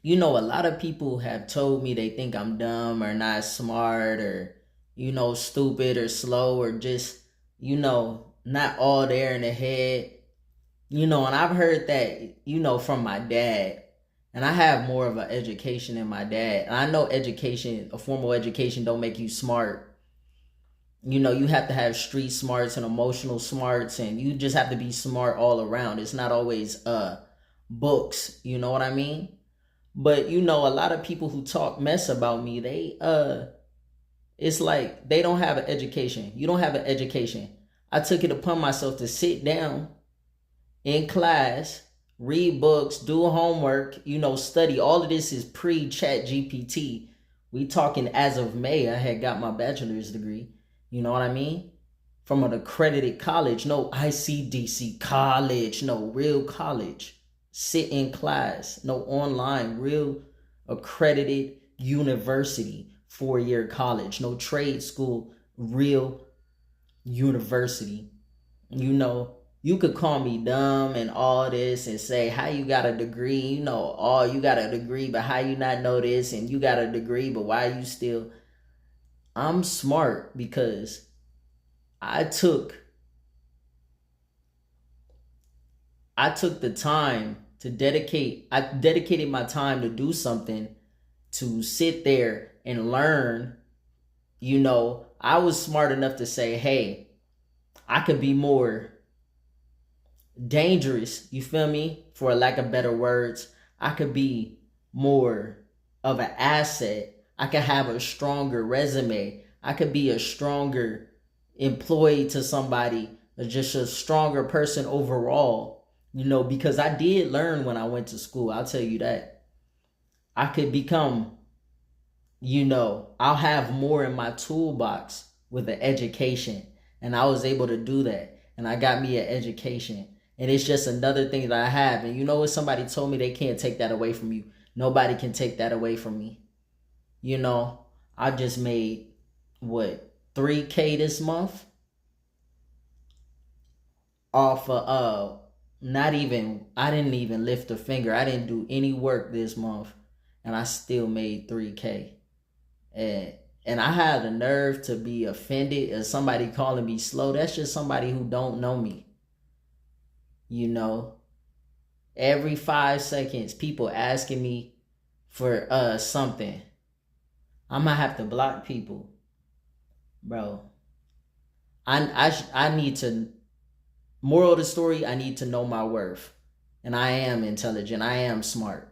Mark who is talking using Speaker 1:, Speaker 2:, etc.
Speaker 1: A lot of people have told me they think I'm dumb or not smart or, stupid or slow or just, not all there in the head. And I've heard that, from my dad. And I have more of an education than my dad. And I know education, a formal education, don't make you smart. You have to have street smarts and emotional smarts, and you just have to be smart all around. It's not always books, you know what I mean? But a lot of people who talk mess about me, it's like they don't have an education. You don't have an education. I took it upon myself to sit down in class, read books, do homework, study. All of this is pre-chat GPT. We talking as of May, I had got my bachelor's degree. You know what I mean? From an accredited college, no ICDC college, no real college. Sit in class, no online, real accredited university, 4-year college, no trade school, real university. You could call me dumb and all this and say, how you got a degree? Oh, you got a degree, but how you not know this? And you got a degree, but why you still... I'm smart because I took I took the time to I dedicated my time to do something, to sit there and learn. I was smart enough to say, hey, I could be more dangerous, you feel me? For a lack of better words, I could be more of an asset. I could have a stronger resume. I could be a stronger employee to somebody, or just a stronger person overall, because I did learn when I went to school. I'll tell you that. I could become, I'll have more in my toolbox with an education. And I was able to do that. And I got me an education. And it's just another thing that I have. And what somebody told me, they can't take that away from you. Nobody can take that away from me. I just made, what, 3K this month off of, I didn't even lift a finger. I didn't do any work this month. And I still made 3K. And I had the nerve to be offended at somebody calling me slow. That's just somebody who don't know me. Every 5 seconds, people asking me for something. I'm gonna have to block people, bro. I need to. Moral of the story: I need to know my worth, and I am intelligent. I am smart.